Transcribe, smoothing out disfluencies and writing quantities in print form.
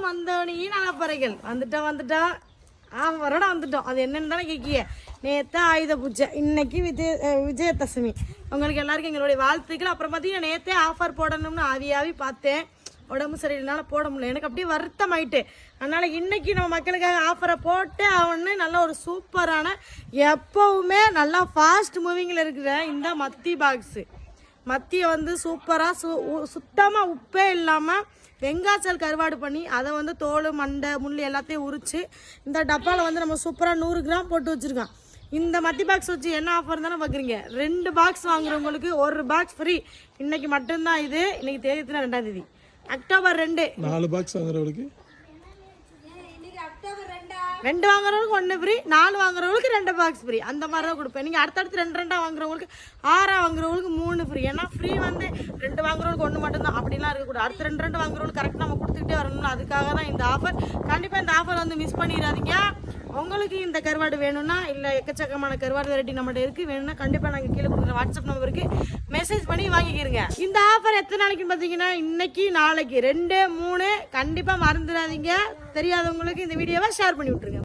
வந்தவனையே நலப்பறைகள் வந்துட்டோம் ஆஃபரோட வந்துட்டோம். அது என்னன்னு தானே கேட்கிய. நேற்று ஆயுத பூஜை, இன்னைக்கு விஜயதசமி. உங்களுக்கு எல்லாருக்கும் எங்களுடைய வாழ்த்துக்கள். அப்புறம் பார்த்தீங்கன்னா நேற்றே ஆஃபர் போடணும்னு ஆவி பார்த்தேன், உடம்பு சரியில்லைனால போட முடியல. எனக்கு அப்படியே வருத்தம் ஆயிட்டு. அதனால இன்னைக்கு நம்ம மக்களுக்காக ஆஃபரை போட்டு அவனு நல்ல ஒரு சூப்பரான எப்பவுமே நல்லா ஃபாஸ்ட் மூவிங்கில் இருக்கிற இந்த மத்தி பாக்ஸு. மத்தியை வந்து சூப்பராக சுத்தமாக உப்பே இல்லாமல் வெங்காய்ச்சல் கருவாடு பண்ணி அதை வந்து தோல் மண்டை முள் எல்லாத்தையும் உரித்து இந்த டப்பாவில் வந்து நம்ம சூப்பராக 100 கிராம் போட்டு வச்சுருக்கோம். இந்த மத்தி பாக்ஸ் வச்சு என்ன ஆஃபர் தானே பார்க்குறீங்க. 2 பாக்ஸ் வாங்குறவங்களுக்கு 1 பாக்ஸ் ஃப்ரீ. இன்னைக்கு மட்டும்தான் இது. இன்னைக்கு தேதி 2ஆம் தேதி அக்டோபர் 2. 4 பாக்ஸ் வாங்குறவங்களுக்கு 2 வாங்குறவங்களுக்கு 1 ஃப்ரீ, 4 வாங்குறவங்களுக்கு 2 பாக்ஸ் ஃப்ரீ. அந்த மாதிரி தான் கொடுப்பேன். நீங்கள் அடுத்தடுத்து 2 வாங்குறவங்களுக்கு 6 வாங்குறவங்களுக்கு 3 ஃப்ரீ. ஏன்னா ஃப்ரீ வந்து 2 வாங்குறவங்களுக்கு 1 மட்டும்தான் அப்படிலாம் இருக்கக்கூடாது. அடுத்து 2 வாங்குறவங்களுக்கு கரெக்டாக நம்ம கொடுத்துக்கிட்டே வரணும். அதுக்காக தான் இந்த ஆஃபர். கண்டிப்பாக இந்த ஆஃபர் வந்து மிஸ் பண்ணிடாதீங்க. உங்களுக்கு இந்த கருவாடு வேணும்னா இல்லை எக்கச்சக்கமான கருவாடு வெரைட்டி நம்மகிட்ட இருக்குது வேணும்னா கண்டிப்பாக நாங்கள் கீழே கொடுக்குற வாட்ஸ்அப் நம்பருக்கு மெசேஜ் பண்ணி வாங்கிக்கிறங்க. இந்த ஆஃபர் எத்தனை நாளைக்குன்னு பார்த்தீங்கன்னா இன்னைக்கு நாளைக்கு 2, 3 கண்டிப்பாக மறந்துடாதீங்க. தெரியாதவங்களுக்கு இந்த வீடியோவை ஷேர் பண்ணி விட்ருங்க.